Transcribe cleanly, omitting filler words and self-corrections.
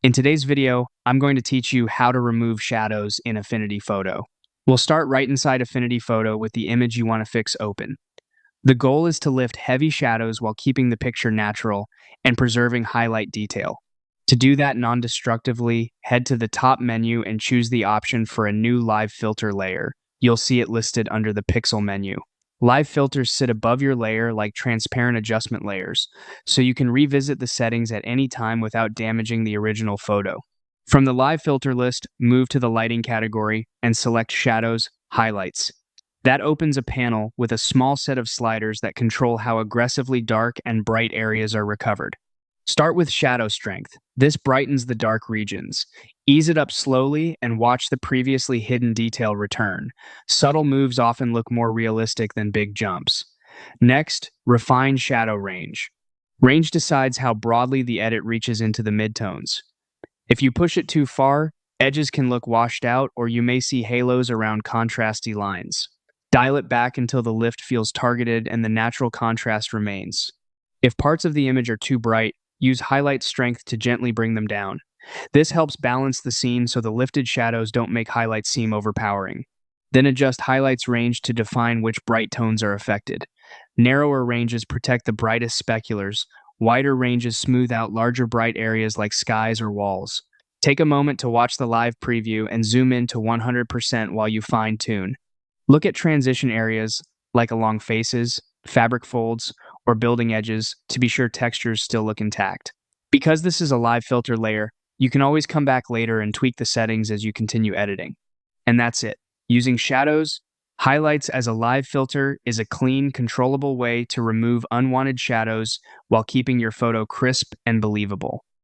In today's video, I'm going to teach you how to remove shadows in Affinity Photo. We'll start right inside Affinity Photo with the image you want to fix open. The goal is to lift heavy shadows while keeping the picture natural and preserving highlight detail. To do that non-destructively, head to the top menu and choose the option for a new live filter layer. You'll see it listed under the pixel menu. Live filters sit above your layer like transparent adjustment layers, so you can revisit the settings at any time without damaging the original photo. From the live filter list, move to the lighting category and select Shadows, Highlights. That opens a panel with a small set of sliders that control how aggressively dark and bright areas are recovered. Start with shadow strength. This brightens the dark regions. Ease it up slowly and watch the previously hidden detail return. Subtle moves often look more realistic than big jumps. Next, refine shadow range. Range decides how broadly the edit reaches into the midtones. If you push it too far, edges can look washed out or you may see halos around contrasty lines. Dial it back until the lift feels targeted and the natural contrast remains. If parts of the image are too bright, use highlight strength to gently bring them down. This helps balance the scene so the lifted shadows don't make highlights seem overpowering. Then adjust highlights range to define which bright tones are affected. Narrower ranges protect the brightest speculars. Wider ranges smooth out larger bright areas like skies or walls. Take a moment to watch the live preview and zoom in to 100% while you fine-tune. Look at transition areas like along faces, fabric folds, or building edges to be sure textures still look intact. Because this is a live filter layer, you can always come back later and tweak the settings as you continue editing. And that's it. Using shadows, highlights as a live filter is a clean, controllable way to remove unwanted shadows while keeping your photo crisp and believable.